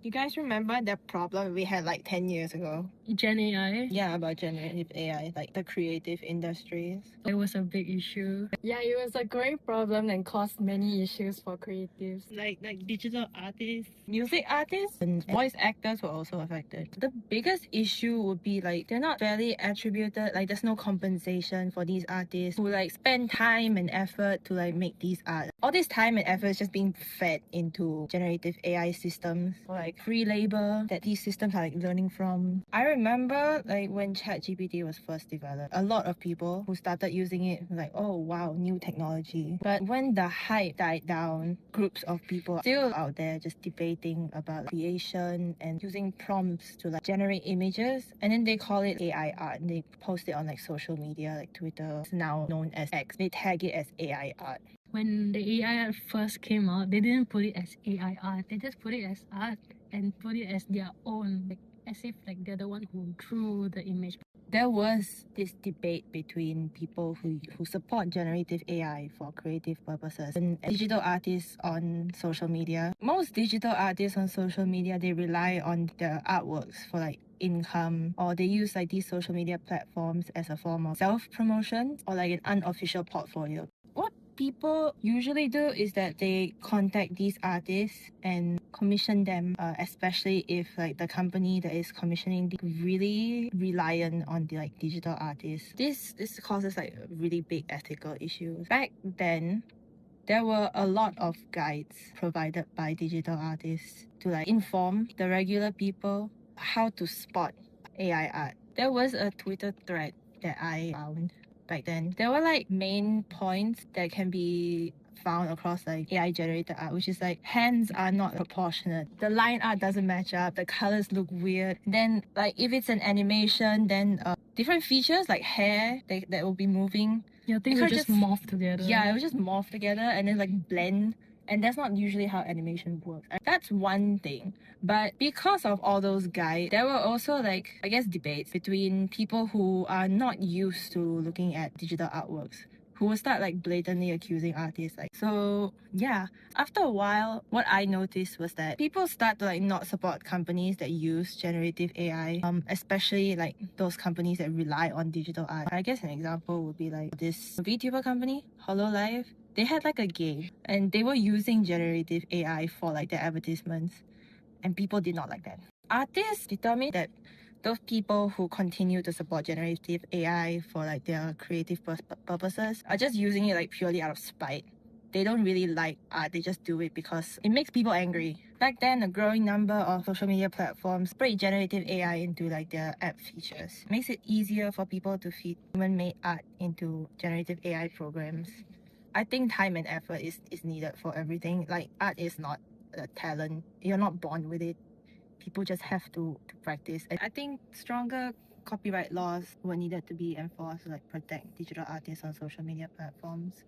You guys remember the problem we had like 10 years ago? Gen AI? Yeah, about generative AI, like the creative industries. It was a big issue. Yeah, it was a great problem and caused many issues for creatives. Like digital artists, music artists, and voice actors were also affected. The biggest issue would be like they're not fairly attributed, like there's no compensation for these artists who like spend time and effort to like make these art. All this time and effort is just being fed into generative AI systems or like free labor that these systems are like learning from. I remember like when ChatGPT was first developed, a lot of people who started using it were like, oh wow, new technology. But when the hype died down, groups of people still out there just debating about creation and using prompts to like generate images, and then they call it AI art and they post it on like social media like Twitter. It's now known as X. They tag it as AI art. When the AI art first came out, they didn't put it as AI art. They just put it as art and put it as their own, like as if like they're the one who drew the image. There was this debate between people who support generative AI for creative purposes and digital artists on social media. Most digital artists on social media, they rely on their artworks for like income, or they use like these social media platforms as a form of self-promotion or like an unofficial portfolio. What people usually do is that they contact these artists and commission them, especially if like the company that is commissioning really reliant on the like digital artists. This causes like really big ethical issues. Back then, there were a lot of guides provided by digital artists to like inform the regular people how to spot AI art. There was a Twitter thread that I found back then. There were like main points that can be found across like AI generated art, which is like hands are not proportionate, the line art doesn't match up, the colors look weird. Then like if it's an animation, then different features like hair that will be moving, Yeah, things will just morph together. Yeah, it will just morph together and then like blend. And that's not usually how animation works. That's one thing. But because of all those guides, there were also like, I guess, debates between people who are not used to looking at digital artworks, who will start like blatantly accusing artists. Like, so yeah, after a while, what I noticed was that people start to like not support companies that use generative AI, especially like those companies that rely on digital art. I guess an example would be like this VTuber company, HoloLive. They had like a game and they were using generative AI for like their advertisements, and people did not like that. Artists determined that those people who continue to support generative AI for like their creative purposes are just using it like purely out of spite. They don't really like art, they just do it because it makes people angry. Back then, a growing number of social media platforms bring generative AI into like their app features. It makes it easier for people to feed human-made art into generative AI programs. I think time and effort is needed for everything. Like art is not a talent. You're not born with it. People just have to practice. And I think stronger copyright laws were needed to be enforced to like protect digital artists on social media platforms.